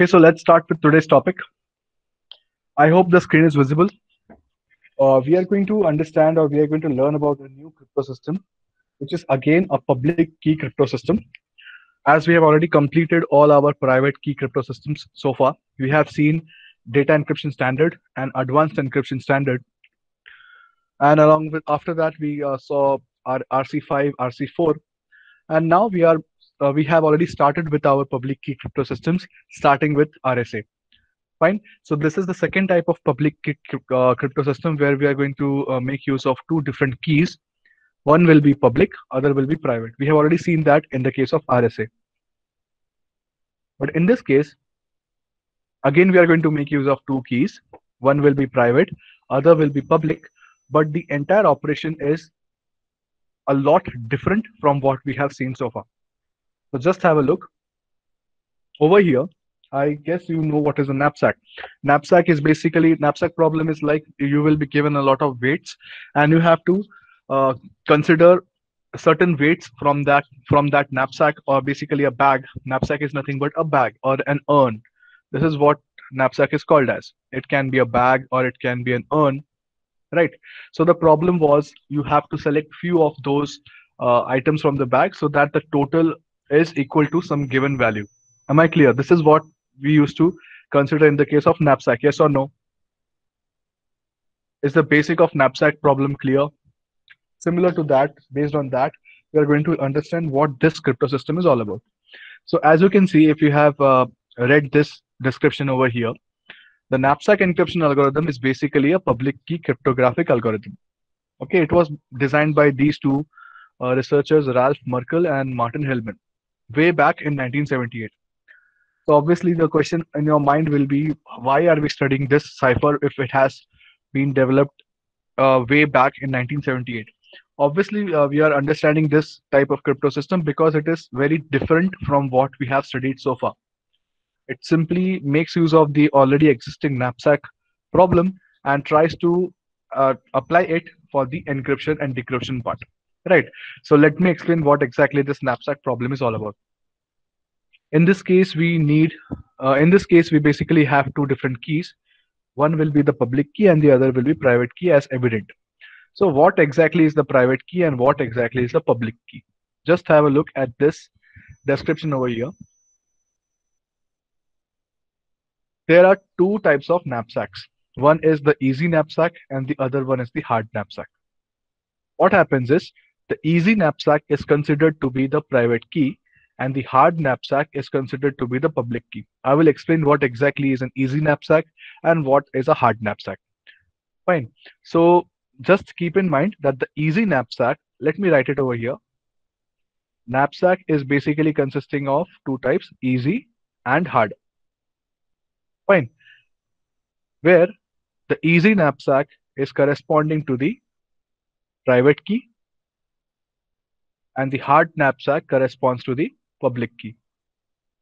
Okay, so let's start with today's topic. I hope the screen is visible. We are going to understand or we are going to learn about a new crypto system, which is again a public key crypto system. As we have already completed all our private key crypto systems so far, we have seen data encryption standard and advanced encryption standard. And along with after that, we saw our RC5, RC4, and now we have already started with our public key crypto systems, starting with RSA. Fine. So this is the second type of public crypto system where we are going to make use of two different keys. One will be public, other will be private. We have already seen that in the case of RSA. But in this case, again, we are going to make use of two keys. One will be private, other will be public, but the entire operation is a lot different from what we have seen so far. So just have a look. Over here, I guess you know what is a knapsack. Knapsack problem is like you will be given a lot of weights and you have to consider certain weights from that knapsack, or basically a bag. Knapsack is nothing but a bag or an urn. This is what knapsack is called as. It can be a bag or it can be an urn, right? So the problem was you have to select few of those items from the bag so that the total is equal to some given value. Am I clear? This is what we used to consider in the case of knapsack. Yes or no? Is the basic of knapsack problem clear? Similar to that, based on that, we are going to understand what this crypto system is all about. So as you can see, if you have read this description over here, the knapsack encryption algorithm is basically a public key cryptographic algorithm. Okay, it was designed by these two researchers, Ralph Merkle and Martin Hellman, way back in 1978. So obviously the question in your mind will be, why are we studying this cipher if it has been developed way back in 1978? Obviously, we are understanding this type of crypto system because it is very different from what we have studied so far. It simply makes use of the already existing knapsack problem and tries to apply it for the encryption and decryption part. Right. So let me explain what exactly this knapsack problem is all about. In this case, we basically have two different keys. One will be the public key and the other will be private key as evident. So what exactly is the private key and what exactly is the public key? Just have a look at this description over here. There are two types of knapsacks. One is the easy knapsack and the other one is the hard knapsack. What happens is the easy knapsack is considered to be the private key and the hard knapsack is considered to be the public key. I will explain what exactly is an easy knapsack and what is a hard knapsack. Fine. So just keep in mind that the easy knapsack, let me write it over here. Knapsack is basically consisting of two types, easy and hard. Fine. Where the easy knapsack is corresponding to the private key and the hard knapsack corresponds to the public key.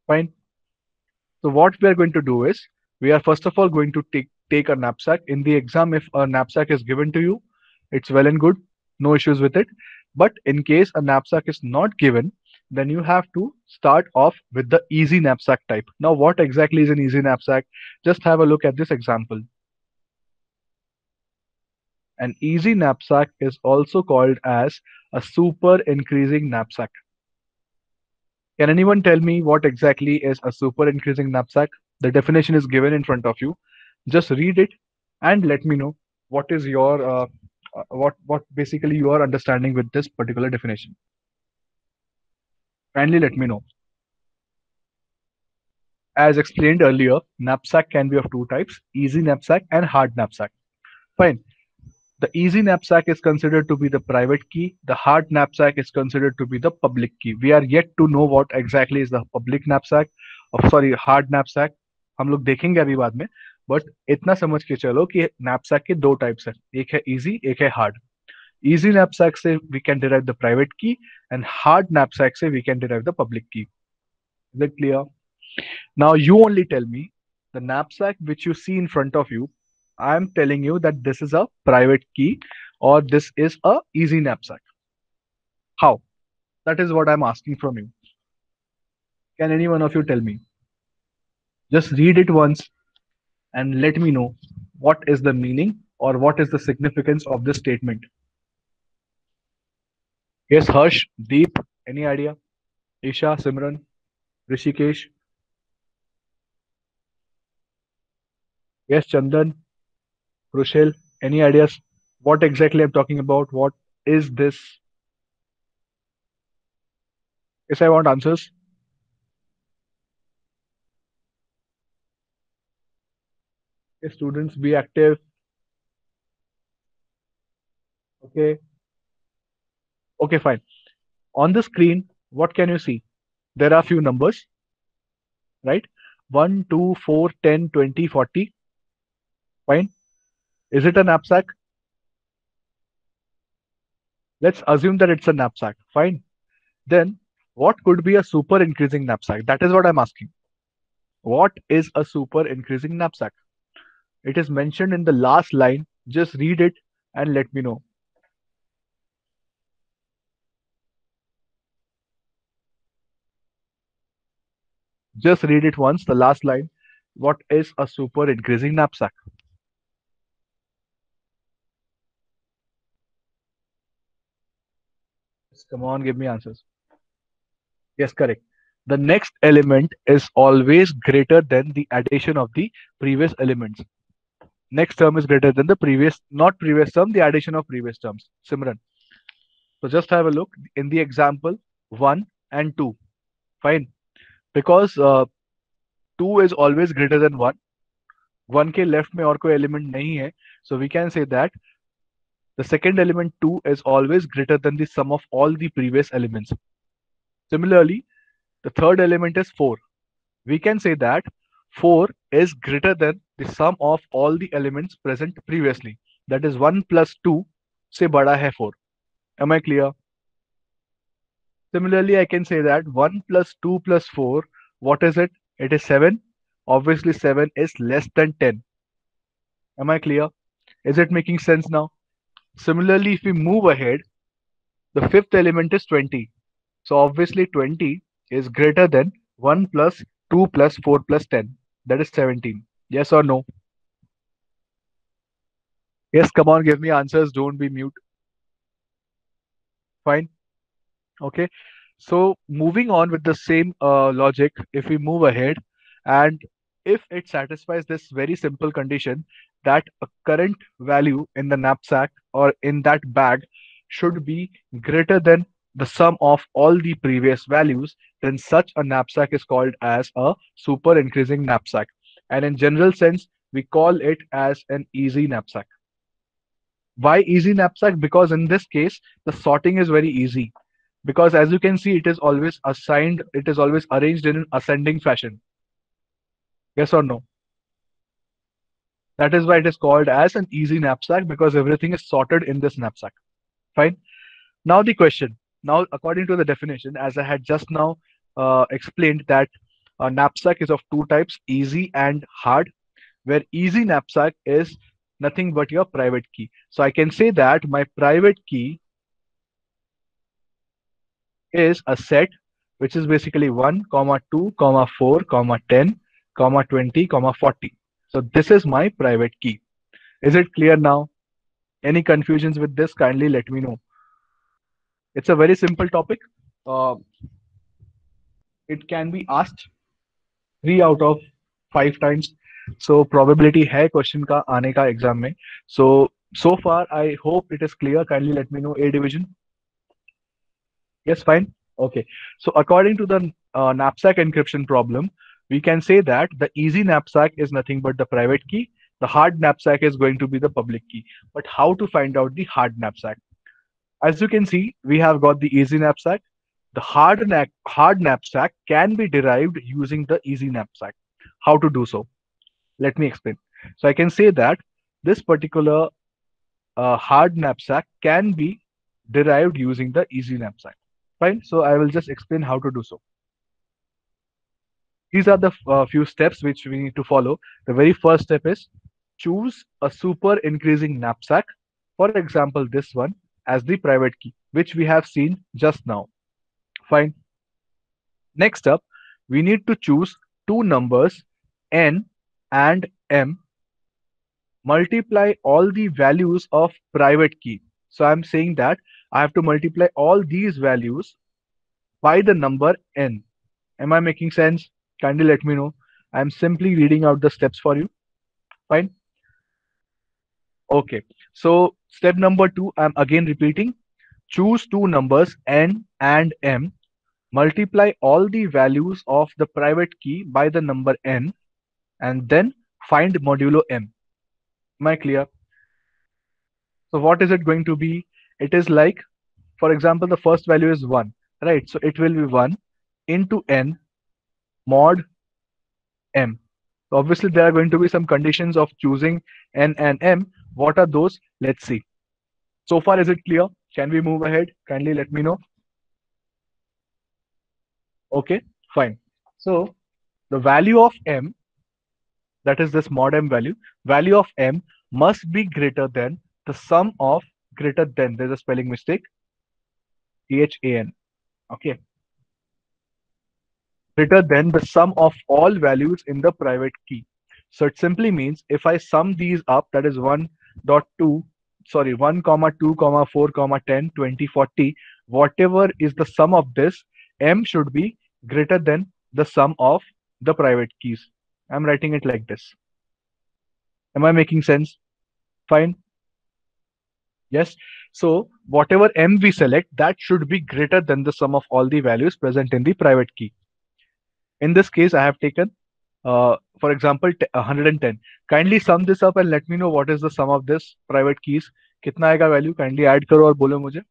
Fine. So what we are going to do is we are first of all going to take a knapsack. In the exam, if a knapsack is given to you, it's well and good, no issues with it. But in case a knapsack is not given, then you have to start off with the easy knapsack type. Now, what exactly is an easy knapsack? Just have a look at this example. An easy knapsack is also called as a super increasing knapsack. Can anyone tell me what exactly is a super increasing knapsack? The definition is given in front of you. Just read it and let me know what is your what basically you are understanding with this particular definition. Kindly let me know. As explained earlier, knapsack can be of two types, easy knapsack and hard knapsack. Fine. The easy knapsack is considered to be the private key. The hard knapsack is considered to be the public key. We are yet to know what exactly is the public knapsack, sorry, hard knapsack. हम लोग देखेंगे अभी बाद में, but इतना समझ के चलो कि knapsack के दो टाइप्स हैं, एक है easy, एक है hard. Easy knapsack से we can derive the private key and hard knapsack से we can derive the public key. Is it clear? Now you only tell me the knapsack which you see in front of you. I am telling you that this is a private key or this is a easy knapsack. How? That is what I'm asking from you. Can any one of you tell me? Just read it once and let me know what is the meaning or what is the significance of this statement. Yes, Harsh, Deep, any idea? Isha, Simran, Rishikesh. Yes, Chandan, Krushil, any ideas? What exactly I'm talking about? What is this? Yes, I want answers. Yes, students, be active. Okay. Okay, fine. On the screen, what can you see? There are few numbers, right? 1, 2, 4, 10, 20, 40. Fine. Is it a knapsack? Let's assume that it's a knapsack. Fine. Then what could be a super increasing knapsack? That is what I'm asking. What is a super increasing knapsack? It is mentioned in the last line. Just read it and let me know. Just read it once, the last line. What is a super increasing knapsack? Come on, give me answers. Yes, correct. The next element is always greater than the addition of the previous elements. Next term is greater than the previous, not previous term, the addition of previous terms. Simran. So just have a look in the example 1 and 2. Fine. Because 2 is always greater than 1. 1 के left में और कोई element नहीं है. So we can say that the second element 2 is always greater than the sum of all the previous elements. Similarly, the third element is 4. We can say that 4 is greater than the sum of all the elements present previously. That is 1 plus 2 से बड़ा है 4. Am I clear? Similarly, I can say that 1 plus 2 plus 4, what is it? It is 7. Obviously, 7 is less than 10. Am I clear? Is it making sense now? Similarly, if we move ahead, the fifth element is 20. So obviously 20 is greater than 1 plus 2 plus 4 plus 10. That is 17. Yes or no? Yes, come on, give me answers. Don't be mute. Fine. Okay. So moving on with the same logic, if we move ahead and if it satisfies this very simple condition that a current value in the knapsack or in that bag should be greater than the sum of all the previous values, then such a knapsack is called as a super increasing knapsack. And in general sense, we call it as an easy knapsack. Why easy knapsack? Because in this case, the sorting is very easy. Because as you can see, it is always assigned, it is always arranged in an ascending fashion. Yes or no? That is why it is called as an easy knapsack because everything is sorted in this knapsack. Fine. Now the question. Now, according to the definition, as I had just now explained that a knapsack is of two types, easy and hard, where easy knapsack is nothing but your private key. So I can say that my private key is a set which is basically 1 comma 2 comma 4 comma 10 comma 20 comma 40. So this is my private key. Is it clear now? Any confusions with this? Kindly let me know. It's a very simple topic. uh, it can be asked 3 out of 5 times. So probability है question का आने का exam में. So far I hope it is clear. Kindly let me know. A division. Yes, fine. Okay. So according to the knapsack encryption problem, we can say that the easy knapsack is nothing but the private key. The hard knapsack is going to be the public key. But how to find out the hard knapsack? As you can see, we have got the easy knapsack. The hard knapsack can be derived using the easy knapsack. How to do so? Let me explain. So I can say that this particular hard knapsack can be derived using the easy knapsack. Fine. So I will just explain how to do so. These are the few steps which we need to follow. The very first step is choose a super increasing knapsack. For example, this one as the private key, which we have seen just now. Fine. Next up, we need to choose two numbers n and m, multiply all the values of private key. So I'm saying that I have to multiply all these values by the number n. Am I making sense? Kindly let me know. I'm simply reading out the steps for you. Fine. Okay. So step number 2, I'm again repeating. Choose two numbers n and m. Multiply all the values of the private key by the number n and then find modulo m. Am I clear? So what is it going to be? It is like, for example, the first value is 1, right? So it will be 1 into n mod m. So obviously, there are going to be some conditions of choosing n and m. What are those? Let's see. So far, is it clear? Can we move ahead? Kindly let me know. Okay, fine. So the value of m, that is this mod m value of m must be greater than the sum of greater than, there's a spelling mistake, THAN. Okay, greater than the sum of all values in the private key. So it simply means if I sum these up, that is 1.2, sorry, 1, comma 2, comma 4, comma 10, 20, 40, whatever is the sum of this, m should be greater than the sum of the private keys. I'm writing it like this. Am I making sense? Fine. Yes. So whatever m we select, that should be greater than the sum of all the values present in the private key. In this case, I have taken, for example, 110. Kindly sum this up and let me know what is the sum of this private keys. कितना आएगा value? Kindly add करो और बोलो मुझे.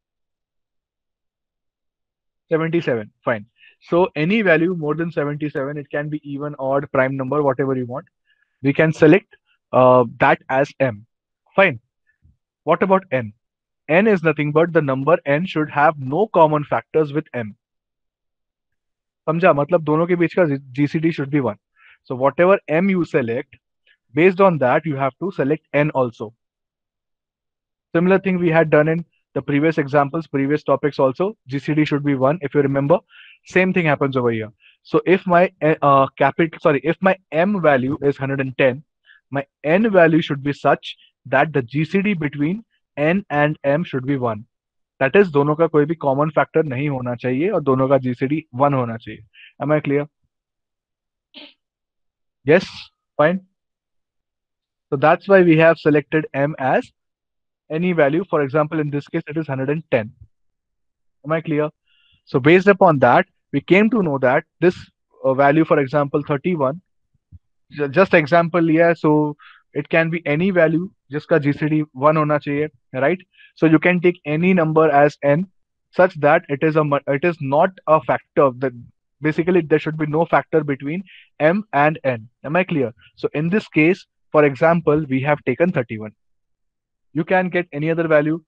77. Fine. So any value more than 77, it can be even, odd, prime number, whatever you want. We can select that as m. Fine. What about n? N is nothing but the number n should have no common factors with m. समझा? मतलब दोनों के बीच का GCD should be 1. So whatever m you select, based on that you have to select n also. Similar thing we had done in the previous examples, previous topics also. GCD should be 1 if you remember. Same thing happens over here. So if my if my m value is 110, my n value should be such that the GCD between n and m should be 1. That is, दोनों का कोई भी common factor नहीं होना चाहिए और दोनों का GCD 1 होना चाहिए. Am I clear? Yes, fine. So that's why we have selected m as any value. For example, in this case, it is 110. Am I clear? So based upon that, we came to know that this value, for example, 31, just example लिया है, so it can be any value जिसका GCD 1 होना चाहिए, right? So you can take any number as n such that it is not a factor. That basically there should be no factor between m and n. Am I clear? So in this case, for example, we have taken 31. You can get any other value.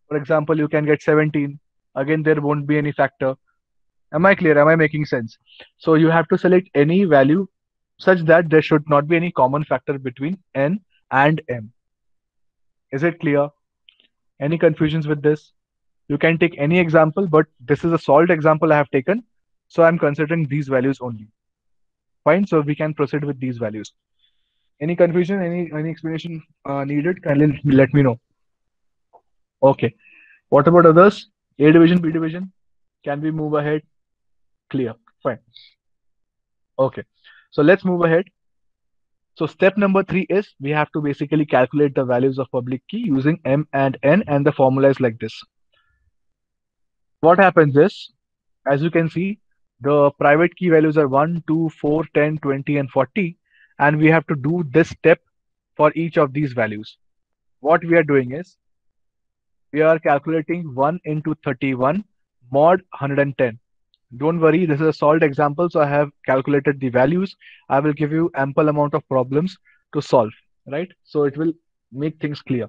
For example, you can get 17. Again, there won't be any factor. Am I clear? Am I making sense? So you have to select any value such that there should not be any common factor between n and m. Is it clear? Any confusions with this? You can take any example, but this is a solved example I have taken. So I'm considering these values only. Fine. So we can proceed with these values. Any confusion? Any explanation needed? Kindly let me know. Okay. What about others? A division, B division? Can we move ahead? Clear. Fine. Okay. So let's move ahead. So step number 3 is we have to basically calculate the values of public key using m and n, and the formula is like this. What happens is, as you can see, the private key values are 1, 2, 4, 10, 20, and 40. And we have to do this step for each of these values. What we are doing is, we are calculating 1 into 31 mod 110. Don't worry, this is a solved example, so I have calculated the values. I will give you ample amount of problems to solve, right? So it will make things clear.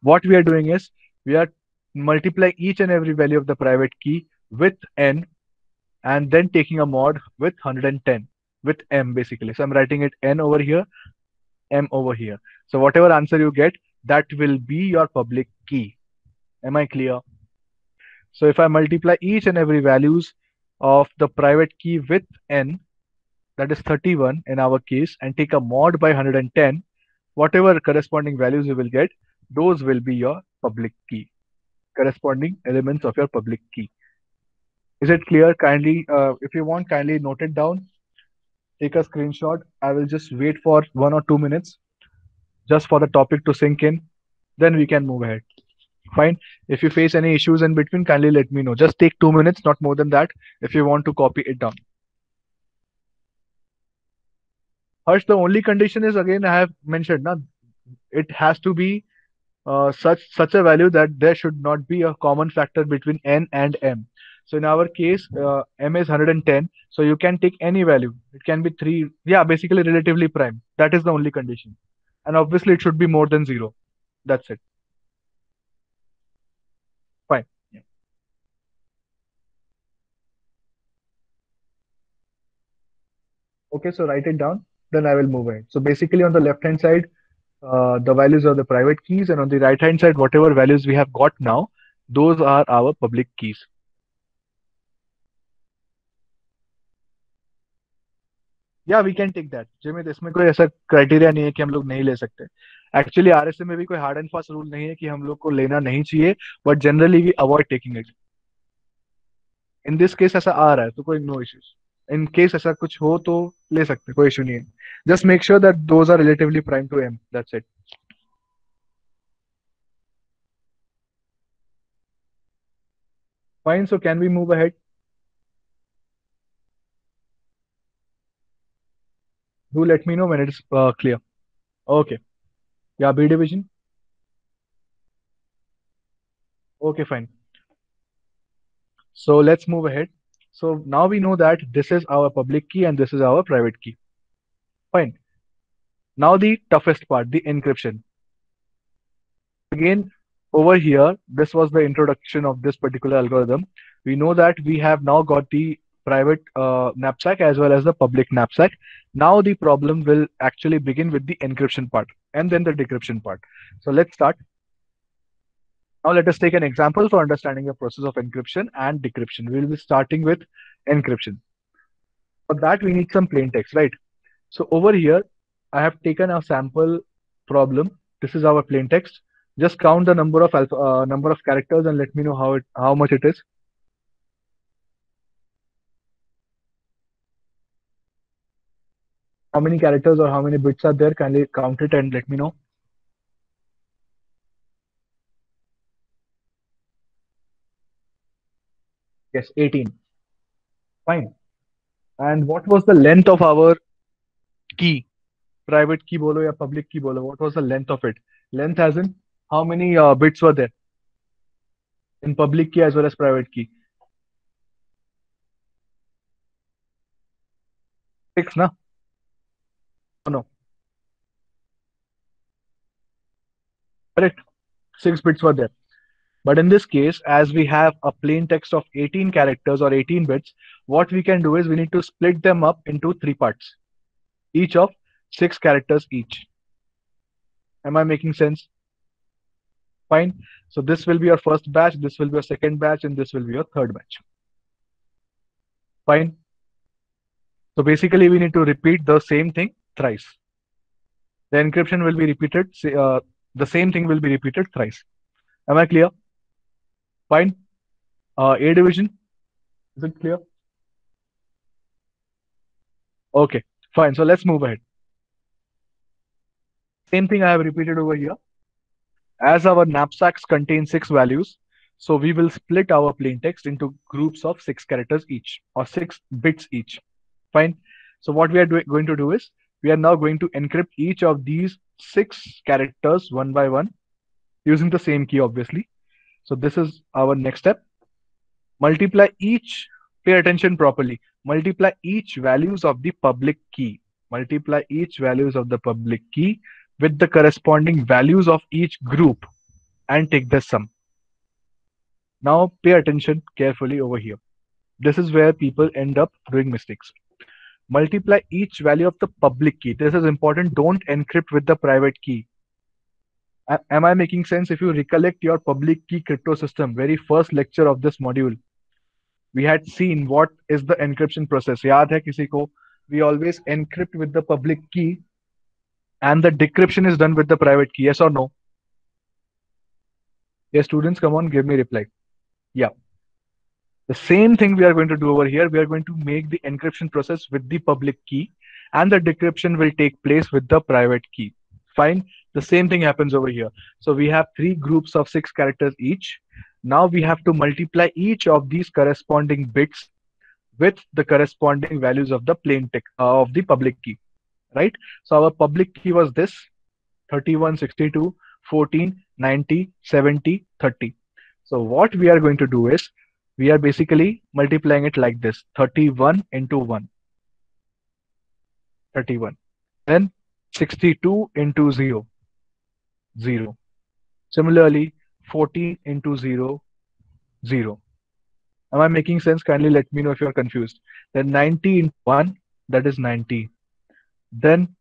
What we are doing is, we are multiplying each and every value of the private key with n and then taking a mod with 110 with m basically. So I'm writing it n over here, m over here. So whatever answer you get, that will be your public key. Am I clear? So if I multiply each and every values of the private key with n, that is 31 in our case, and take a mod by 110, whatever corresponding values you will get, those will be your public key, corresponding elements of your public key. Is it clear? Kindly, if you want, kindly note it down, take a screenshot. I will just wait for 1 or 2 minutes just for the topic to sink in. Then we can move ahead. Fine. If you face any issues in between, kindly let me know. Just take 2 minutes, not more than that, if you want to copy it down. Harsh, the only condition is again I have mentioned, na, it has to be such a value that there should not be a common factor between n and m. So in our case, m is 110, so you can take any value. It can be 3, yeah, basically relatively prime. That is the only condition. And obviously it should be more than 0. That's it. Fine. Yeah. Okay, so write it down. Then I will move ahead. So basically on the left hand side, the values are the private keys, and on the right hand side, whatever values we have got now, those are our public keys. या we can take that जिमित इसमें कोई ऐसा criteria नहीं है कि हम लोग नहीं ले सकते एक्चुअली आरएसए में भी कोई हार्ड एंड फास्ट रूल नहीं है कि हम लोग को लेना नहीं चाहिए but generally we avoid taking it in this case ऐसा आ रहा है तो कोई नो इश्यूज इन केस ऐसा कुछ हो तो ले सकते कोई इशू नहीं है just make sure that those are relatively prime to M that's it fine so can we move ahead do let me know when it is clear okay या B division okay fine so let's move ahead. So now we know that this is our public key and this is our private key. Fine. Now the toughest part, the encryption. Again, over here, this was the introduction of this particular algorithm. We know that we have now got the private knapsack as well as the public knapsack. Now the problem will actually begin with the encryption part and then the decryption part. So let's start. Now let us take an example for understanding the process of encryption and decryption. We will be starting with encryption. For that, we need some plain text, right? So over here, I have taken a sample problem. This is our plain text. Just count the number of number of characters and let me know how much it is. How many characters or how many bits are there? Kindly count it and let me know. Yes, 18. Fine. And what was the length of our key? Private key bolo ya public key bolo? What was the length of it? Length as in how many bits were there in public key as well as private key? 6, na? Oh, no. Correct. 6 bits were there. But in this case, as we have a plain text of 18 characters or 18 bits, what we can do is we need to split them up into 3 parts, each of 6 characters each. Am I making sense? Fine. So this will be your first batch, this will be your second batch, and this will be your third batch. Fine. So basically, we need to repeat the same thing thrice. The encryption will be repeated, the same thing will be repeated thrice. Am I clear? Fine. A division, is it clear? Okay, fine. So let's move ahead. Same thing I have repeated over here. As our knapsacks contain 6 values, so we will split our plain text into groups of 6 characters each or 6 bits each. Fine. So what we are going to do is we are now going to encrypt each of these 6 characters one by one using the same key, obviously. So this is our next step. Multiply each, pay attention properly, multiply each values of the public key. Multiply each values of the public key with the corresponding values of each group and take the sum. Now pay attention carefully over here. This is where people end up doing mistakes. Multiply each value of the public key. This is important. Don't encrypt with the private key. Am I making sense? If you recollect your public key crypto system, very first lecture of this module, we had seen what is the encryption process. याद है किसी को we always encrypt with the public key and the decryption is done with the private key. Yes or no? Yes, students, come on, give me reply. Yeah. The same thing we are going to do over here. We are going to make the encryption process with the public key and the decryption will take place with the private key. Fine. The same thing happens over here. So we have three groups of 6 characters each. Now we have to multiply each of these corresponding bits with the corresponding values of the plain text of the public key, right? So our public key was this: 31, 62, 14, 90, 70, 30. So what we are going to do is we are basically multiplying it like this: 31 into 1, 31. Then 62 into 0, 0. Similarly, 14 into 0, 0. Am I making sense? Kindly let me know if you are confused. Then 90 into 1, that is 90. Then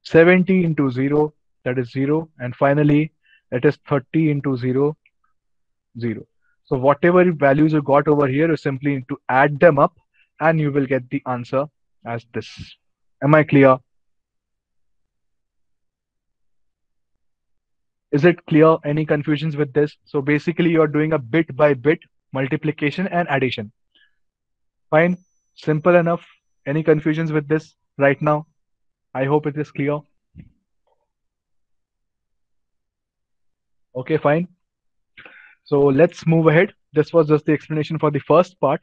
70 into 0, that is 0. And finally, it is 30 into 0, 0. So whatever values you got over here, you simply need to add them up and you will get the answer as this. Am I clear? Is it clear? Any confusions with this? So basically you're doing a bit by bit multiplication and addition. Fine. Simple enough. Any confusions with this right now? I hope it is clear. Okay, fine. So let's move ahead. This was just the explanation for the first part.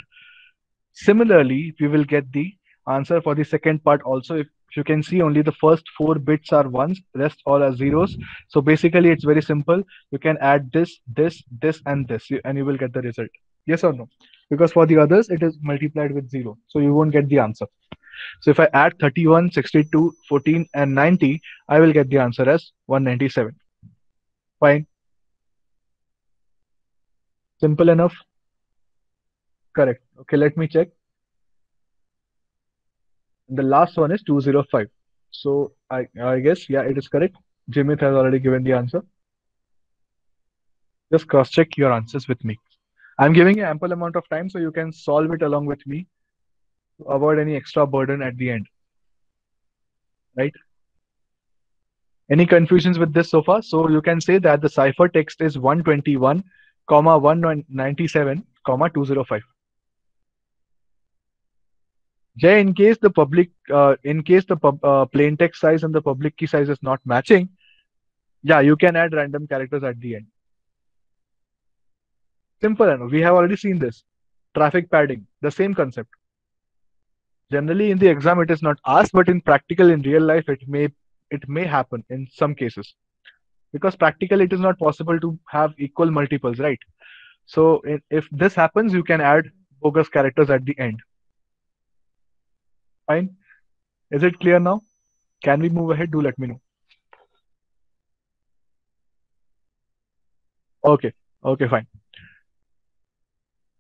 Similarly, we will get the answer for the second part also. If you can see, only the first 4 bits are ones, rest all are zeros. So basically, it's very simple. You can add this, this, this, and this, and you will get the result. Yes or no? Because for the others, it is multiplied with 0. So you won't get the answer. So if I add 31, 62, 14, and 90, I will get the answer as 197. Fine. Simple enough. Correct. Okay, let me check. The last one is 205. So I guess, yeah, it is correct. Jimit has already given the answer. Just cross-check your answers with me. I'm giving you ample amount of time so you can solve it along with me to avoid any extra burden at the end. Right? Any confusions with this so far? So you can say that the ciphertext is 121, 197, 205. Jay, in case the plain text size and the public key size is not matching, yeah, you can add random characters at the end. Simple enough. We have already seen this. Traffic padding, the same concept. Generally, in the exam, it is not asked, but in practical, in real life, it may happen in some cases because practically it is not possible to have equal multiples, right? So if this happens, you can add bogus characters at the end. Fine. Is it clear now? Can we move ahead? Do let me know. Okay. Okay, fine.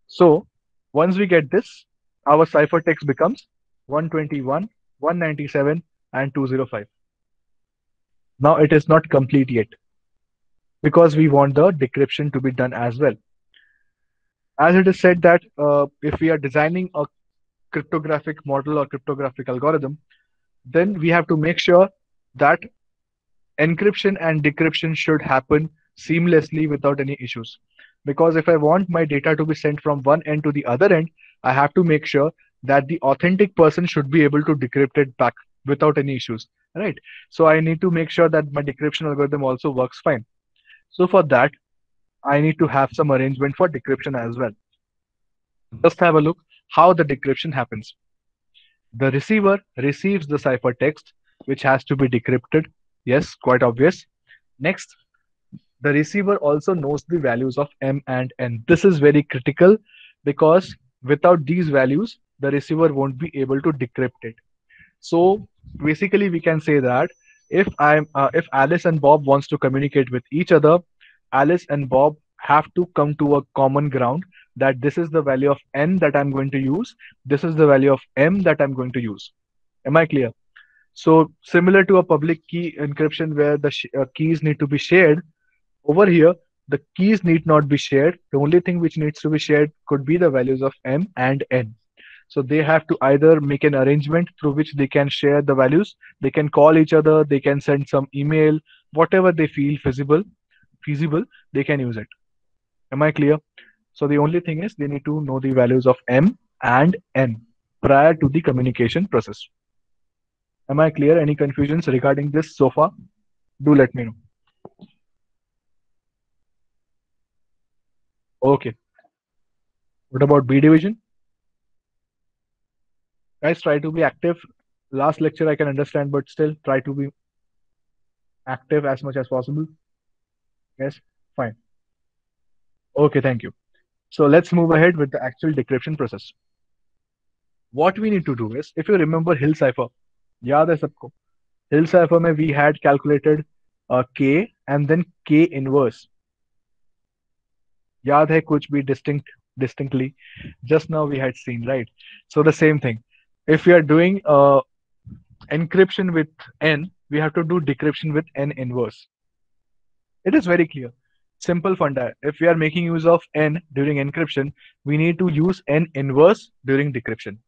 So once we get this, our ciphertext becomes 121, 197, and 205. Now it is not complete yet because we want the decryption to be done as well. As it is said that if we are designing a cryptographic model or cryptographic algorithm, then we have to make sure that encryption and decryption should happen seamlessly without any issues. Because if I want my data to be sent from one end to the other end, I have to make sure that the authentic person should be able to decrypt it back without any issues, right? So I need to make sure that my decryption algorithm also works fine. So for that, I need to have some arrangement for decryption as well. Just have a look how the decryption happens. The receiver receives the ciphertext, which has to be decrypted. Yes, quite obvious. Next, the receiver also knows the values of M and N. This is very critical because without these values, the receiver won't be able to decrypt it. So basically, we can say that if Alice and Bob wants to communicate with each other, Alice and Bob have to come to a common ground that this is the value of N that I'm going to use. This is the value of M that I'm going to use. Am I clear? So similar to a public key encryption where the keys need to be shared, over here, the keys need not be shared. The only thing which needs to be shared could be the values of M and N. So they have to either make an arrangement through which they can share the values, they can call each other, they can send some email, whatever they feel feasible, they can use it. Am I clear? So the only thing is they need to know the values of M and N prior to the communication process. Am I clear? Any confusions regarding this so far? Do let me know. Okay. What about B division? Guys, try to be active. Last lecture I can understand, but still try to be active as much as possible. Yes, fine. Okay, thank you. So let's move ahead with the actual decryption process. What we need to do is, if you remember Hill cipher, याद है सबको? Hill cipher में we had calculated K and then K inverse. याद है कुछ भी distinctly? Just now we had seen, right? So the same thing. If we are doing encryption with N, we have to do decryption with N inverse. It is very clear. Simple funda. If we are making use of N during encryption, we need to use N inverse during decryption.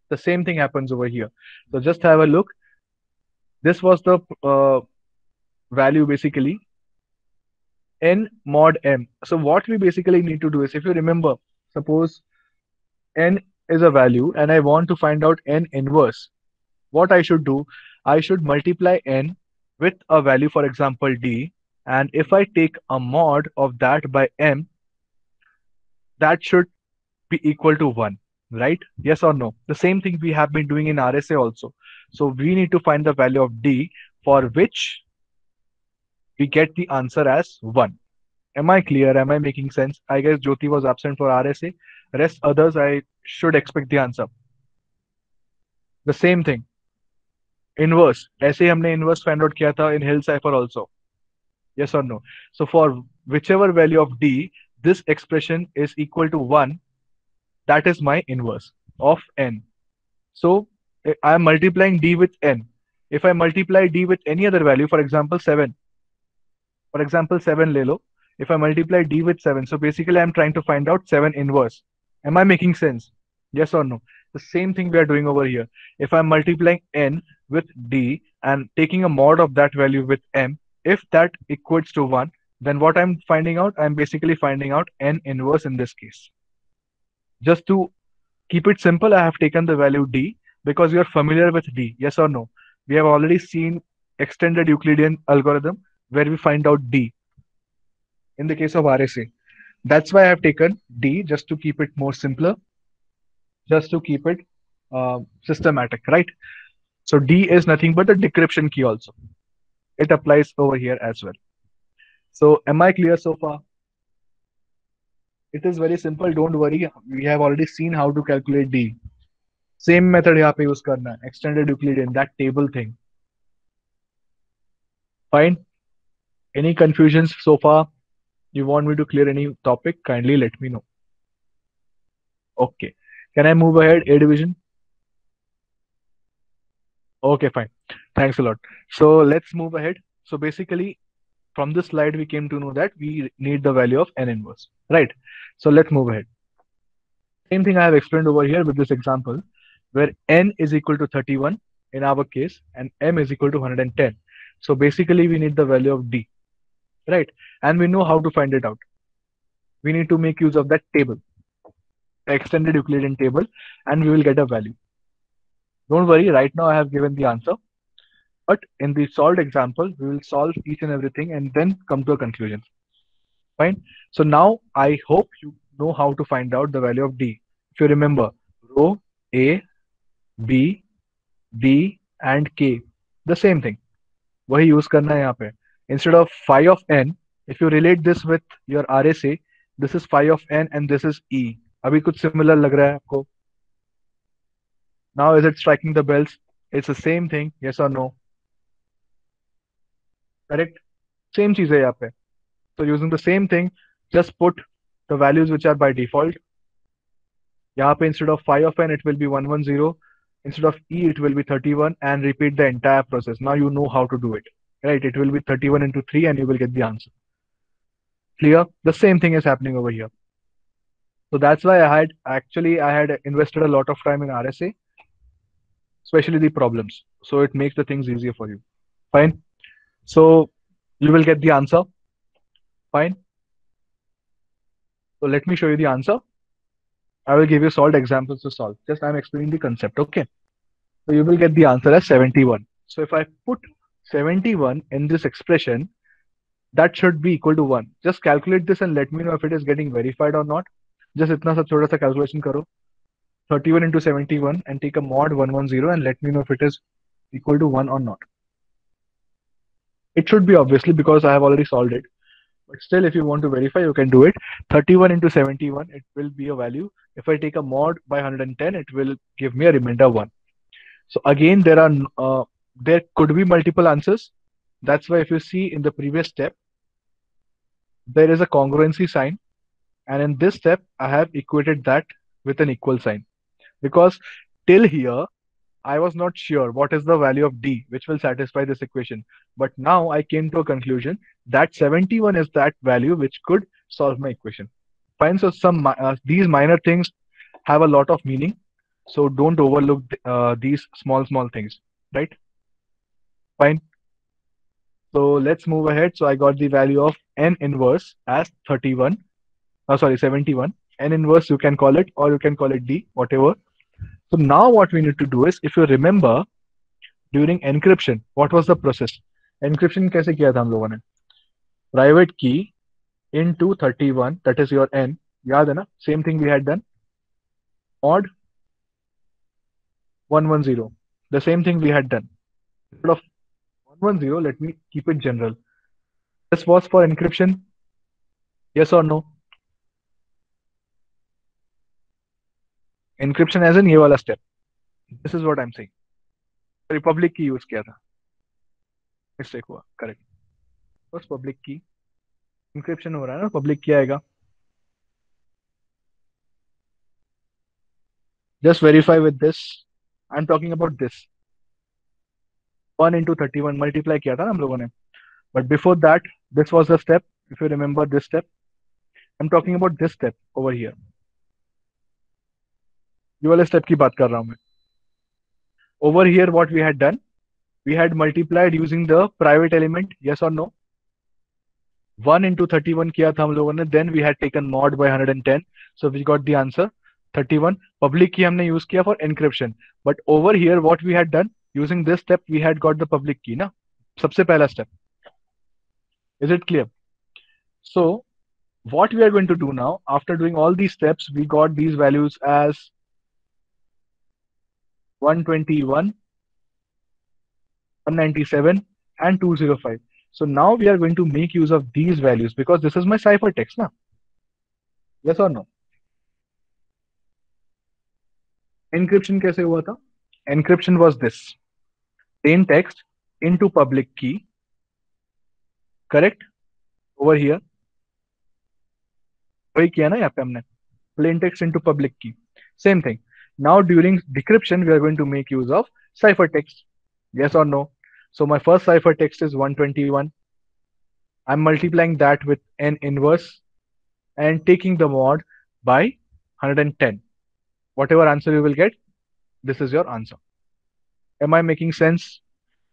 The same thing happens over here. So just have a look. This was the value basically N mod M. So what we basically need to do is, if you remember, suppose N is a value and I want to find out N inverse. What I should do, I should multiply N with a value, for example, D. And if I take a mod of that by M, that should be equal to 1, right? Yes or no? The same thing we have been doing in RSA also. So we need to find the value of D for which we get the answer as 1. Am I clear? Am I making sense? I guess Jyoti was absent for RSA. Rest others, I should expect the answer. The same thing. Inverse. ऐसे ही हमने inverse find out किया था in Hill cipher also. Yes or no? So for whichever value of D, this expression is equal to 1. That is my inverse of N. So I am multiplying D with N. If I multiply D with any other value, for example, 7. For example, 7 ले लो. If I multiply D with 7, so basically I'm trying to find out 7 inverse. Am I making sense? Yes or no? The same thing we are doing over here. If I'm multiplying N with D and taking a mod of that value with M, if that equates to 1, then what I'm finding out, I'm basically finding out N inverse in this case. Just to keep it simple, I have taken the value D because you are familiar with D. Yes or no? We have already seen extended Euclidean algorithm where we find out D in the case of RSA. That's why I have taken D, just to keep it more simpler, just to keep it systematic, right? So D is nothing but the decryption key also. It applies over here as well. So am I clear so far? It is very simple, don't worry. We have already seen how to calculate D. Same method यहाँ पे use करना है, extended Euclidean, that table thing. Fine. Any confusions so far? You want me to clear any topic? Kindly let me know. Okay. Can I move ahead? A division? Okay, fine. Thanks a lot. So let's move ahead. So basically, from this slide, we came to know that we need the value of N inverse, right? So let's move ahead. Same thing I have explained over here with this example, where N is equal to 31 in our case, and M is equal to 110. So basically, we need the value of D, right? And we know how to find it out. We need to make use of that table, the extended Euclidean table, and we will get a value. Don't worry, right now I have given the answer. But in the solved example, we will solve each and everything and then come to a conclusion. Fine. So now I hope you know how to find out the value of D. If you remember, row A, B, D, and K, the same thing. वही use करना है यहाँ पे. Instead of phi of n, if you relate this with your RSA, this is phi of n and this is E. अभी कुछ similar लग रहा है आपको? Now is it striking the bells? It's the same thing, yes or no? Correct? Same चीज है यहाँ पे. So using the same thing, just put the values which are by default. यहाँ पे instead of phi of n, it will be 110. Instead of E, it will be 31 and repeat the entire process. Now you know how to do it, right? It will be 31 into 3 and you will get the answer. Clear? The same thing is happening over here. So that's why I had invested a lot of time in RSA, especially the problems. So it makes the things easier for you. Fine. So you will get the answer. Fine. So let me show you the answer. I will give you solved examples to solve. Just I'm explaining the concept. Okay. So you will get the answer as 71. So if I put 71 in this expression, that should be equal to 1. Just calculate this and let me know if it is getting verified or not. Just itna sa छोटा सा calculation करो. 31 into 71 and take a mod 110 and let me know if it is equal to 1 or not. It should be obviously because I have already solved it. But still, if you want to verify, you can do it. 31 into 71, it will be a value. If I take a mod by 110, it will give me a remainder 1. So again, there could be multiple answers. That's why if you see in the previous step, there is a congruency sign. And in this step, I have equated that with an equal sign. Because till here, I was not sure what is the value of D which will satisfy this equation. But now I came to a conclusion that 71 is that value which could solve my equation. Fine. So these minor things have a lot of meaning. So don't overlook these small things, right? Fine. So let's move ahead. So I got the value of n inverse as 31. Sorry, 71. N inverse you can call it or you can call it D, whatever. So now what we need to do is, if you remember, during encryption, what was the process? Encryption कैसे किया था हम लोगों ने? Private key into 31, that is your n. याद है ना? Same thing we had done. Mod 110. The same thing we had done. Instead of 110, let me keep it general. This was for encryption. Yes or no? Encryption as in ये वाला step. This is what I'm saying. Republic key use किया था. Mistake हुआ. Correct. What's public key? Encryption हो रहा है ना? Public key आएगा. Just verify with this. I'm talking about this. 1 into 31 multiply किया था ना हम लोगों ने. But before that, this was the step. If you remember this step, I'm talking about this step over here. ये वाले step की बात कर रहा हूँ मैं. Over here, what we had done, we had multiplied using the private element. Yes or no? 1 into 31 किया था हम लोगों ने. Then we had taken mod by 110. So we got the answer 31. Public key हमने use किया for encryption. But over here, what we had done, using this step, we had got the public key ना. सबसे पहला step. Is it clear? So what we are going to do now, after doing all these steps, we got these values as 121, 197, and 205. So now we are going to make use of these values because this is my ciphertext now. Yes or no? Encryption कैसे हुआ था? Encryption was this. Plain text into public key. Correct? Over here. वही किया ना यहाँ पे हमने. Plain text into public key. Same thing. Now during decryption, we are going to make use of ciphertext. Yes or no? So my first ciphertext is 121. I'm multiplying that with n inverse and taking the mod by 110. Whatever answer you will get, this is your answer. Am I making sense?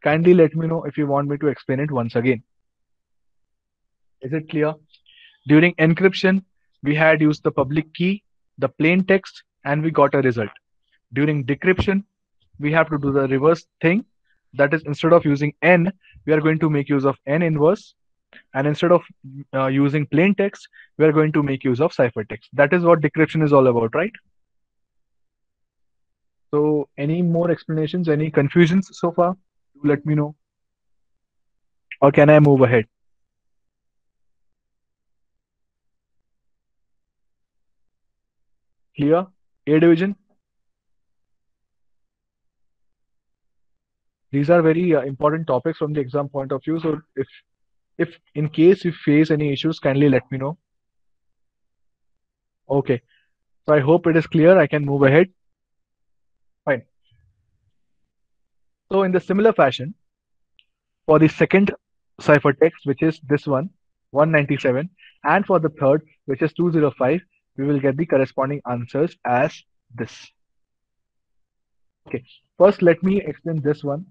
Kindly let me know if you want me to explain it once again. Is it clear? During encryption, we had used the public key, the plain text, and we got a result. During decryption, we have to do the reverse thing. That is, instead of using n, we are going to make use of n inverse. And instead of using plain text, we are going to make use of ciphertext. That is what decryption is all about, right? So any more explanations, any confusions so far? Do let me know. Or can I move ahead? Clear? A division? These are very important topics from the exam point of view. So if in case you face any issues, kindly let me know. Okay. So I hope it is clear. I can move ahead. Fine. So in the similar fashion, for the second ciphertext, which is this one, 197, and for the third, which is 205, we will get the corresponding answers as this. Okay, first let me explain this one,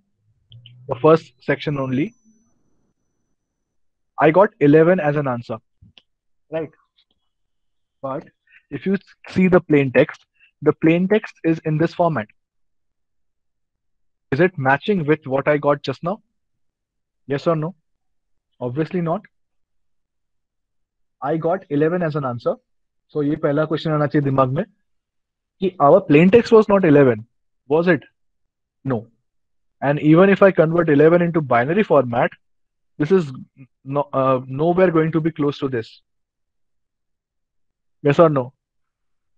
the first section only. I got 11 as an answer, right? But if you see the plain text is in this format. Is it matching with what I got just now? Yes or no? Obviously not. I got 11 as an answer. So ये पहला question आना चाहिए दिमाग में कि our plain text was not 11. Was it? No. And even if I convert 11 into binary format, this is nowhere going to be close to this. Yes or no?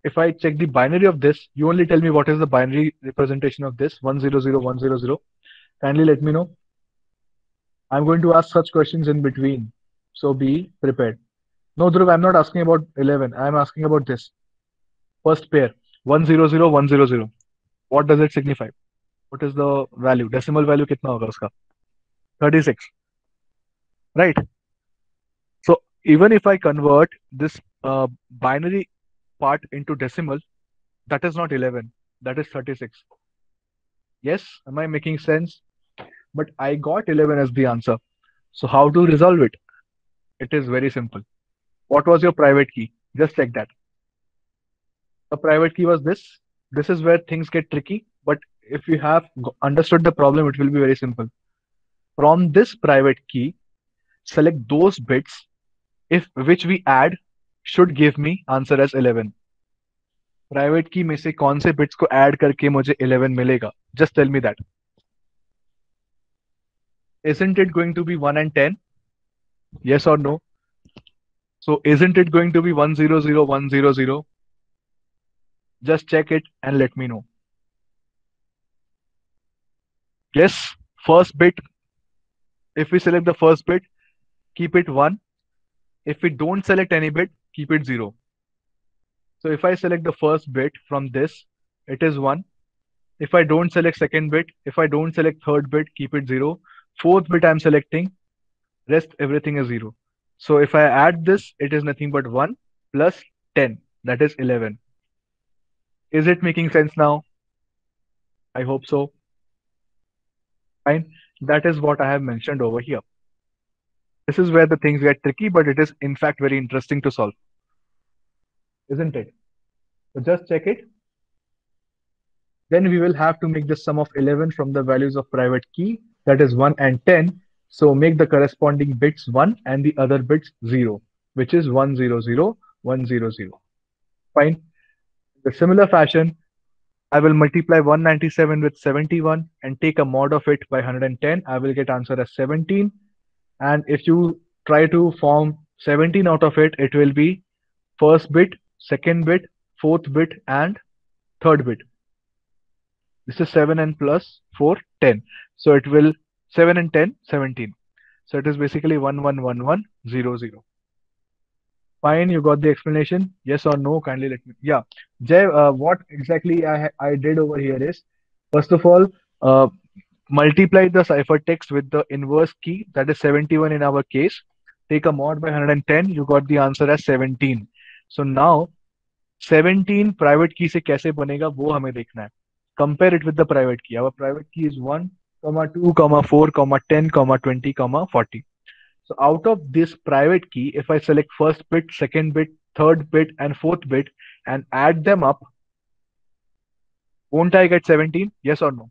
If I check the binary of this, you only tell me what is the binary representation of this 100100. Kindly let me know. I'm going to ask such questions in between. So be prepared. No, Dhruv, I'm not asking about 11. I'm asking about this. First pair 100100. What does it signify? What is the value? Decimal value कितना होगा उसका? 36. Right? So even if I convert this binary part into decimal, that is not 11. That is 36. Yes? Am I making sense? But I got 11 as the answer. So how to resolve it? It is very simple. What was your private key? Just check that. The private key was this. This is where things get tricky. But if you have understood the problem, it will be very simple. From this private key, select those bits if which we add should give me answer as 11. Private की में से कौन से bits को add करके मुझे 11 मिलेगा? Just tell me that. Isn't it going to be 1 and 10? Yes or no? So isn't it going to be 100100? Just check it and let me know. Yes, first bit. If we select the first bit, keep it 1. If we don't select any bit, keep it 0. So if I select the first bit from this, it is 1. If I don't select second bit, if I don't select third bit, keep it 0. Fourth bit I'm selecting, rest everything is 0. So if I add this, it is nothing but 1 plus 10, that is 11. Is it making sense now? I hope so. Fine. That is what I have mentioned over here. This is where the things get tricky, but it is in fact very interesting to solve. Isn't it? So just check it. Then we will have to make the sum of 11 from the values of private key, that is 1 and 10. So make the corresponding bits 1 and the other bits 0, which is 100, 100. Fine. In a similar fashion, I will multiply 197 with 71 and take a mod of it by 110. I will get answer as 17. And if you try to form 17 out of it, it will be first bit, second bit, fourth bit, and third bit. This is 7 and plus 4, 10. So it will 7 and 10, 17. So it is basically 111100. Fine, you got the explanation? Yes or no? Kindly let me. Yeah, Jay, what exactly I did over here is, first of all, multiply the ciphertext with the inverse key, that is 71 in our case. Take a mod by 110, you got the answer as 17. So now 17 private key से कैसे बनेगा वो हमें देखना है. Compare it with the private key. Our private key is 1, 2, 4, 10, 20, 40. So out of this private key, if I select first bit, second bit, third bit, and fourth bit and add them up, won't I get 17? Yes or no?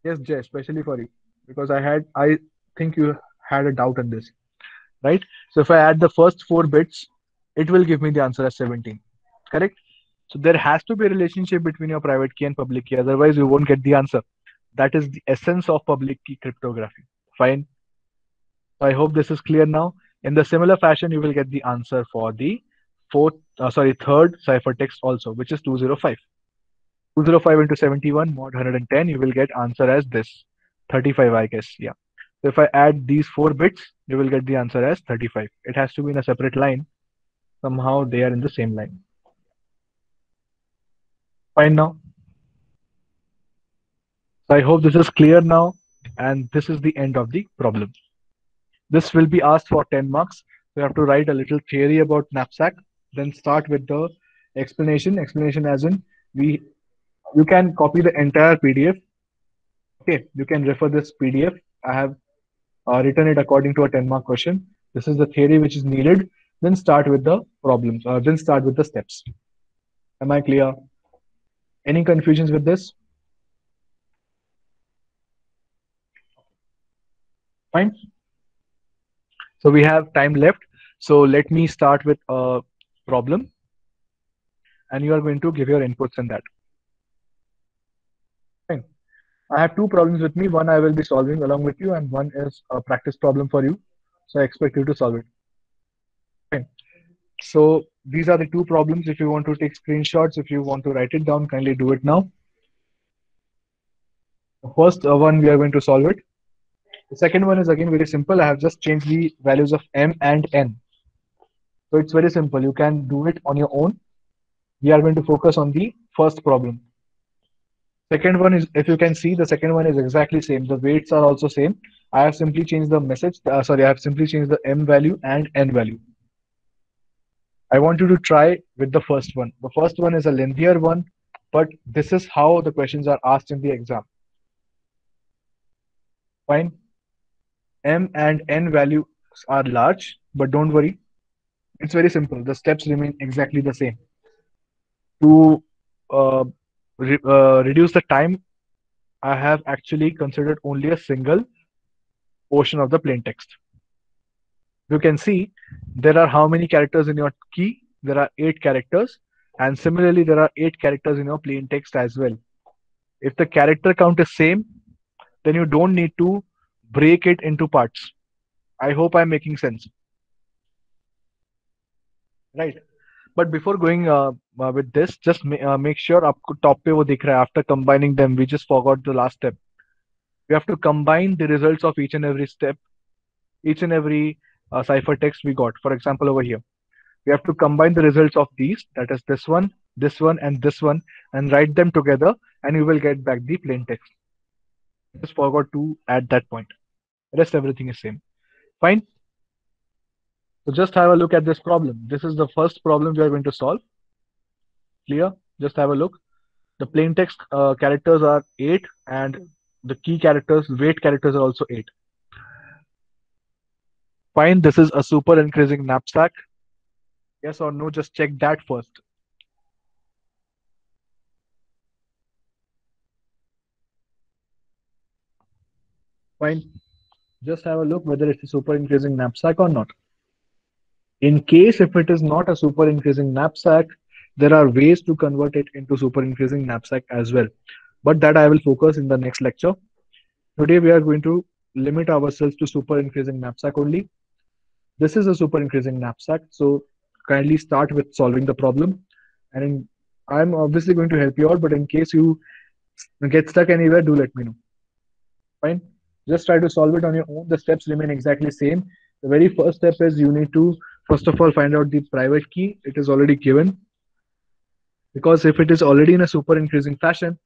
Yes, Jay, especially for you, because I think you had a doubt on this, right? So if I add the first 4 bits, it will give me the answer as 17, correct? So there has to be a relationship between your private key and public key, otherwise you won't get the answer. That is the essence of public key cryptography. Fine. So I hope this is clear now. In the similar fashion, you will get the answer for the third ciphertext also, which is 205. 205 into 71 mod 110, you will get answer as this, 35, I guess. Yeah. So if I add these 4 bits, you will get the answer as 35. It has to be in a separate line. Somehow they are in the same line. Fine now. So I hope this is clear now, and this is the end of the problem. This will be asked for 10 marks. So you have to write a little theory about knapsack. then start with the explanation. Explanation as in we you can copy the entire PDF. Okay, you can refer this PDF. I have written it according to a 10-mark question. This is the theory which is needed. Then start with the problems. Then start with the steps. Am I clear? Any confusions with this? Fine. So we have time left. So let me start with a problem, and you are going to give your inputs in that. Fine. I have two problems with me. One I will be solving along with you, and one is a practice problem for you. So I expect you to solve it. Fine. So these are the two problems. If you want to take screenshots, if you want to write it down, kindly do it now. The first one we are going to solve it. The second one is again very simple. I have just changed the values of m and n. So it's very simple. You can do it on your own. We are going to focus on the first problem. Second one is, if you can see, the second one is exactly same. The weights are also same. I have simply changed the message. Sorry, I have simply changed the m value and n value. I want you to try with the first one. The first one is a lengthier one, but this is how the questions are asked in the exam. Fine. M and n values are large, but don't worry. It's very simple. The steps remain exactly the same. To uh, reduce the time, I have actually considered only a single portion of the plain text. You can see there are how many characters in your key? There are 8 characters. And similarly, there are 8 characters in your plain text as well. If the character count is same, then you don't need to break it into parts. I hope I'm making sense. Right. But before going with this, just make sure आपको top पे वो दिख रहा है. After combining them, we just forgot the last step. We have to combine the results of each and every step, each and every ciphertext we got. For example, over here, we have to combine the results of these, that is this one, and this one, and write them together, and you will get back the plain text. Just forgot to add that point. Rest everything is same. Fine. So just have a look at this problem. This is the first problem we are going to solve. Clear? Just have a look. The plain text characters are 8, and the key characters, weight characters are also 8. Fine. This is a super increasing knapsack. Yes or no? Just check that first. Fine. Just have a look whether it's a super increasing knapsack or not. In case if it is not a super increasing knapsack, there are ways to convert it into super increasing knapsack as well. But that I will focus in the next lecture. Today we are going to limit ourselves to super increasing knapsack only. This is a super increasing knapsack, so kindly start with solving the problem. And I'm obviously going to help you out, but in case you get stuck anywhere, do let me know. Fine. Just try to solve it on your own. The steps remain exactly same. The very first step is you need to first of all find out the private key. It is already given, because if it is already in a super increasing fashion,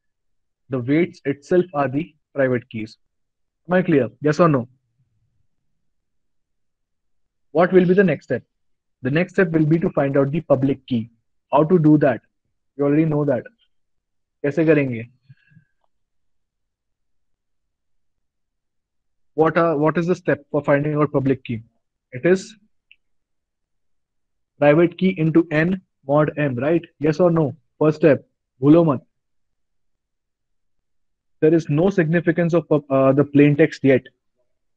the weights itself are the private keys. Am I clear? Yes or no? What will be the next step? The next step will be to find out the public key. How to do that? You already know that. कैसे करेंगे? What is the step for finding out public key? It is private key into n mod m, right? Yes or no? First step. भूलो मत. There is no significance of the plain text yet.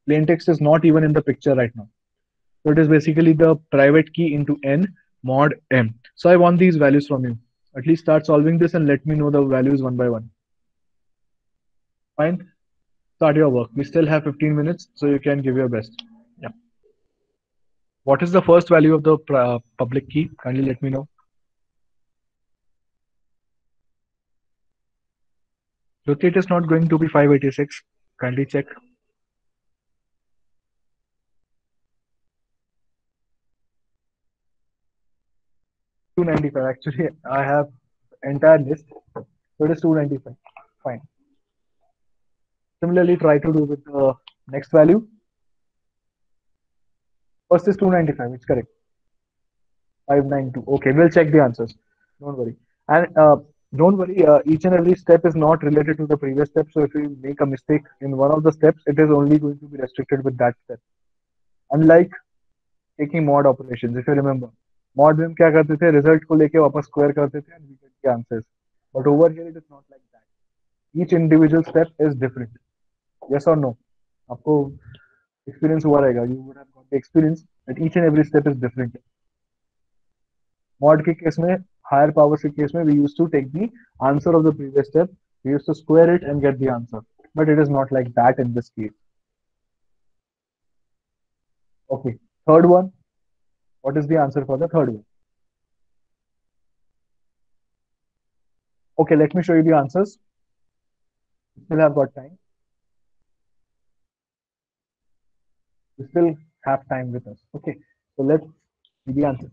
Plain text is not even in the picture right now. So it is basically the private key into n mod m. So I want these values from you. At least start solving this and let me know the values one by one. Fine. Start your work. We still have 15 minutes, so you can give your best. Yeah. What is the first value of the public key? Kindly let me know. Jyoti, it is not going to be 586. Kindly check. 295. Actually, I have entire list. So it is 295. Fine. Similarly, try to do with the next value. First is 295. It's correct. 592. Okay, we'll check the answers. Don't worry. And don't worry, each and every step is not related to the previous step. So if you make a mistake in one of the steps, it is only going to be restricted with that step. Unlike taking mod operations, if you remember, mod में हम क्या करते थे? Result को लेके वापस square करते थे and we get the answers. But over here it is not like that. Each individual step is different. Yes or no? आपको experience हुआ रहेगा. You would have got the experience that each and every step is different. Mod के case में higher powers के case में we used to take the answer of the previous step, we used to square it and get the answer, but it is not like that in this case. Okay, third one, what is the answer for the third one? Okay, let me show you the answers. Still have got time. We still have time with us. Okay, so let's see the answer.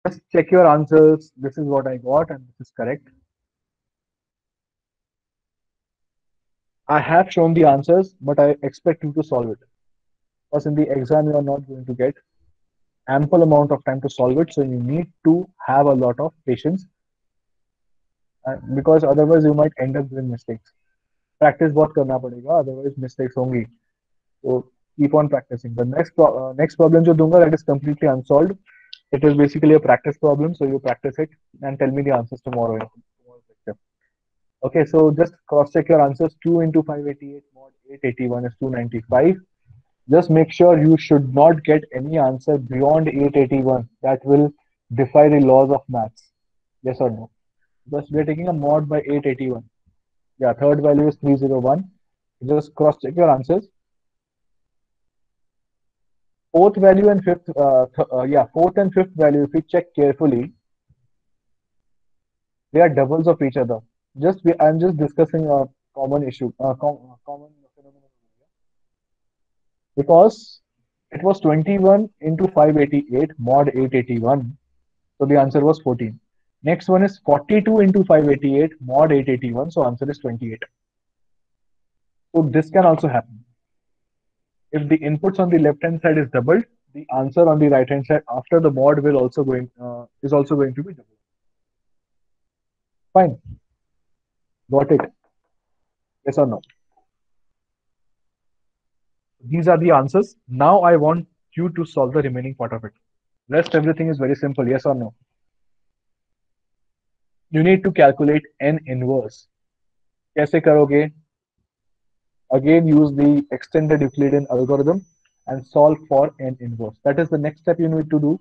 Just check your answers. This is what I got and this is correct. I have shown the answers, but I expect you to solve it. Because in the exam, you are not going to get ample amount of time to solve it. So you need to have a lot of patience because otherwise you might end up doing mistakes. Practice बहुत करना पड़ेगा, otherwise mistakes होंगी. So keep on practicing. The next problem जो दूंगा that is completely unsolved. It is basically a practice problem, so you practice it and tell me the answers tomorrow. Tomorrow's lecture. Okay, so just cross check your answers. 2 into 588 mod 881 is 295. Just make sure you should not get any answer beyond 881. That will defy the laws of maths. Yes or no? Because we're taking a mod by 881. Yeah, third value is 301. Just cross check your answers. Fourth value and fifth, fourth and fifth value, if we check carefully, they are doubles of each other. I'm just discussing a common issue, common phenomenon because it was 21 into 588 mod 881. So the answer was 14. Next one is 42 into 588 mod 881. So answer is 28. So this can also happen. If the inputs on the left hand side is doubled, the answer on the right hand side after the mod will also is also going to be doubled. Fine. Got it? Yes or no? These are the answers. Now I want you to solve the remaining part of it. Rest everything is very simple. Yes or no? You need to calculate n inverse. कैसे करोगे? Again, use the extended Euclidean algorithm and solve for n inverse. That is the next step you need to do,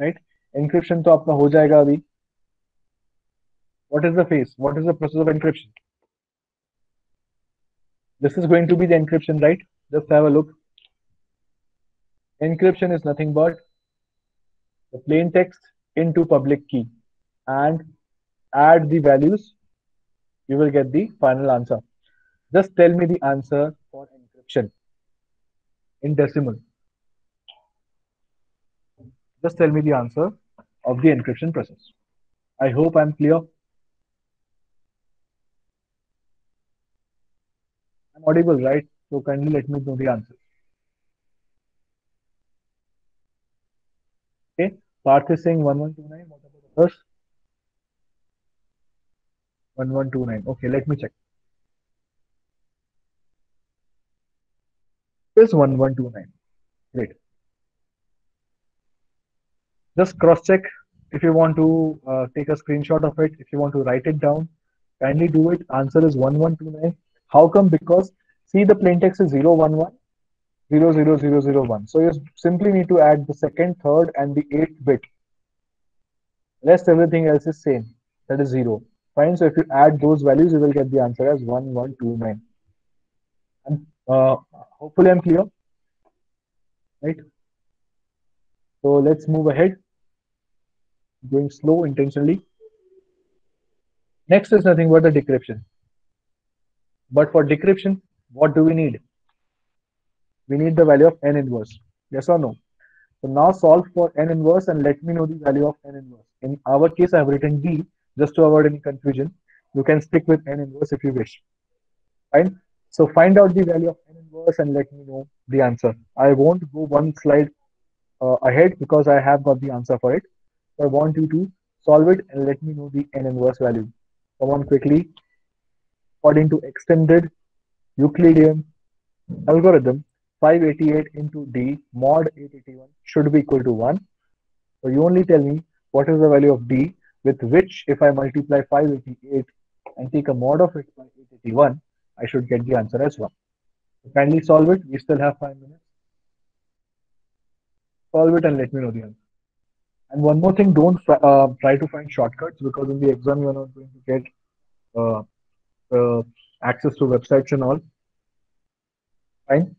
right? Encryption तो आपका हो जाएगा अभी. What is the phase? What is the process of encryption? This is going to be the encryption, right? Just have a look. Encryption is nothing but the plain text into public key and add the values. You will get the final answer. Just tell me the answer for encryption in decimal. Just tell me the answer of the encryption process. I hope I'm clear. I'm audible, right? So kindly let me know the answer. Okay. Parth is saying 1129. What about the first? 1129. Okay, let me check. It is 1129. Great. Just cross check if you want to take a screenshot of it. If you want to write it down, kindly do it. Answer is 1129. How come? Because see the plain text is 011 00001. So you simply need to add the second, third, and the eighth bit. Rest everything else is same. That is 0. Fine. So if you add those values, you will get the answer as 1129. And hopefully I'm clear, right? So let's move ahead. Going slow intentionally. Next is nothing but the decryption. But for decryption, what do we need? We need the value of n inverse. Yes or no? So now solve for n inverse and let me know the value of n inverse. In our case, I have written D just to avoid any confusion. You can stick with n inverse if you wish. Fine. So find out the value of n inverse and let me know the answer. I won't go one slide ahead because I have got the answer for it. So I want you to solve it and let me know the n inverse value. Come on quickly. According to extended Euclidean algorithm, 588 into d mod 881 should be equal to 1. So you only tell me what is the value of d with which if I multiply 588 and take a mod of it by 881, I should get the answer as 1. So kindly solve it. We still have 5 minutes. Solve it and let me know the answer. And one more thing, don't try to find shortcuts because in the exam you are not going to get uh, access to websites and all. Fine.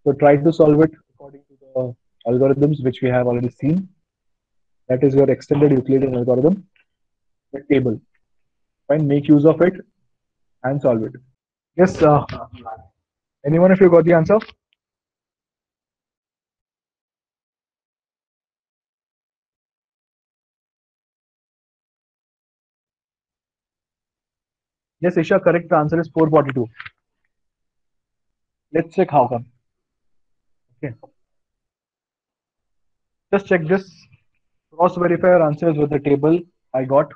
So try to solve it according to the algorithms which we have already seen. That is your extended Euclidean algorithm, the table. Fine. Make use of it and solve it. Yes. Anyone, if you got the answer? Yes, Isha. Correct. The answer is 442. Let's check how come. Okay. Just check this. Cross verify your answers with the table I got.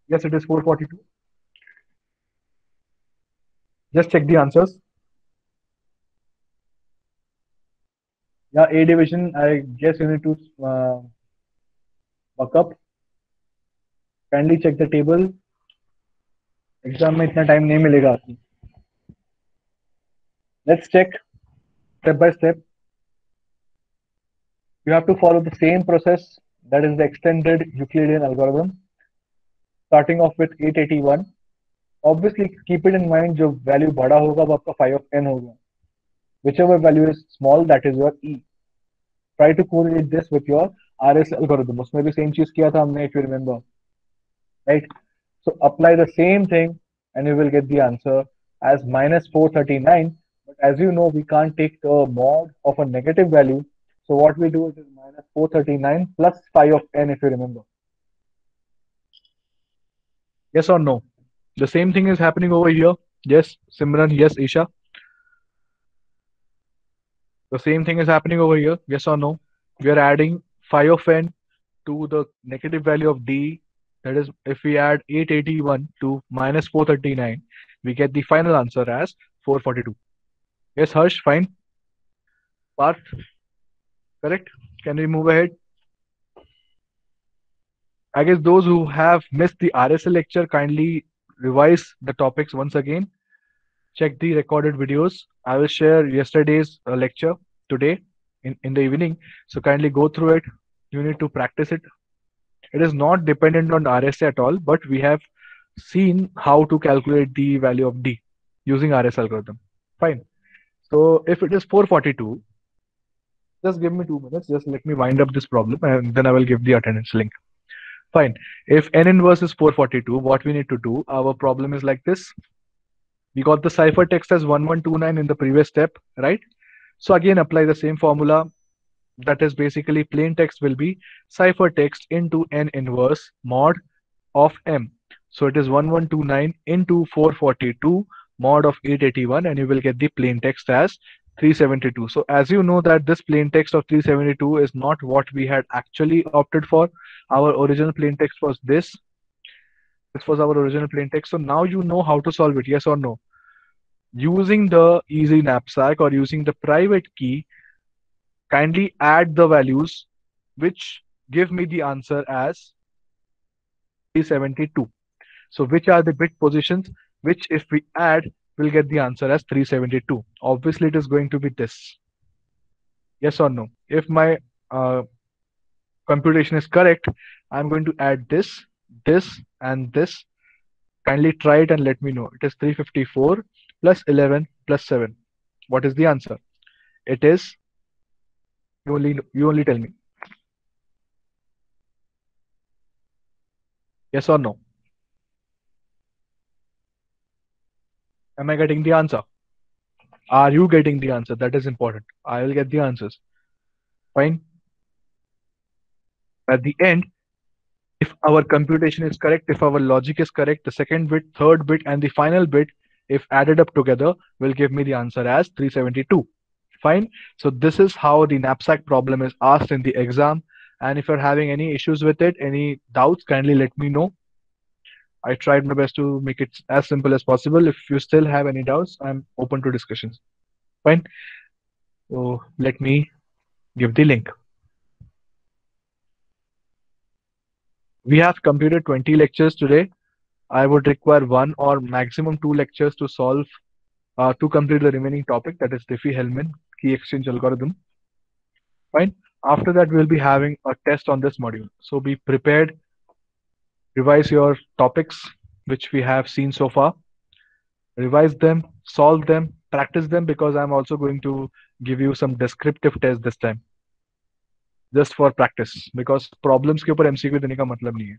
Yes, it is 442. Just check the answers. Yeah, A division, I guess you need to buck up. Kindly check the table. Exam में इतना time नहीं मिलेगा. Let's check step by step. You have to follow the same process, that is the extended Euclidean algorithm. Starting off with 881. Obviously, keep it in mind, जो value बड़ा होगा वो आपका phi of n होगा. Whichever value is small, that is your E. Try to correlate this with your RS algorithm. उसमें भी same चीज किया था हमने, if you remember. Right? So apply the same thing and you will get the answer as minus 439. But as you know, we can't take the mod of a negative value. So what we do is minus 439 plus phi of n, if you remember. Yes or no? The same thing is happening over here. Yes, Simran. Yes, Isha. The same thing is happening over here. Yes or no? We are adding phi of n to the negative value of d. That is, if we add 881 to minus 439, we get the final answer as 442. Yes, Harsh, fine. Parth, correct? Can we move ahead? I guess those who have missed the RSL lecture, kindly revise the topics once again. Check the recorded videos. I will share yesterday's lecture today in the evening. So kindly go through it. You need to practice it. It is not dependent on RSA at all, but we have seen how to calculate the value of D using RS algorithm. Fine. So if it is 442, just give me 2 minutes. Just let me wind up this problem and then I will give the attendance link. Fine. If n inverse is 442, what we need to do, our problem is like this. We got the ciphertext as 1129 in the previous step, right? So again, apply the same formula. That is basically plain text will be ciphertext into n inverse mod of m. So it is 1129 into 442 mod of 881 and you will get the plain text as 372. So as you know that this plain text of 372 is not what we had actually opted for. Our original plain text was this. This was our original plain text. So now you know how to solve it, yes or no? Using the easy knapsack or using the private key, kindly add the values which give me the answer as 372. So which are the bit positions which if we add will get the answer as 372? Obviously it is going to be this. Yes or no? If my computation is correct, I'm going to add this, this and this. Kindly try it and let me know. It is 354 plus 11 plus 7. What is the answer? It is, you only tell me. Yes or no? Am I getting the answer? Are you getting the answer? That is important. I will get the answers. Fine. At the end, if our computation is correct, if our logic is correct, the second bit, third bit, and the final bit, if added up together, will give me the answer as 372. Fine. So this is how the knapsack problem is asked in the exam. And if you're having any issues with it, any doubts, kindly let me know. I tried my best to make it as simple as possible. If you still have any doubts, I'm open to discussions. Fine. So let me give the link. We have completed 20 lectures today. I would require one or maximum two lectures to solve to complete the remaining topic, that is Diffie-Hellman key exchange algorithm. Fine. After that, we'll be having a test on this module. So be prepared, revise your topics which we have seen so far, revise them, solve them, practice them, because I'm also going to give you some descriptive tests this time, just for practice, because problems के ऊपर MCQ देने का मतलब नहीं है.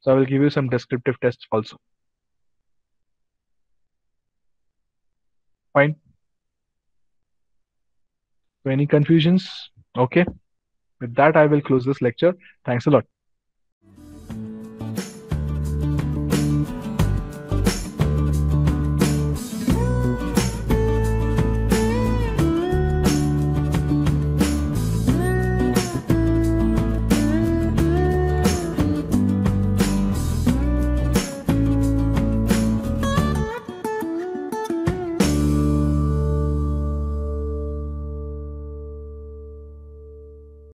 So I will give you some descriptive tests also. Fine. So any confusions? Okay. With that, I will close this lecture. Thanks a lot.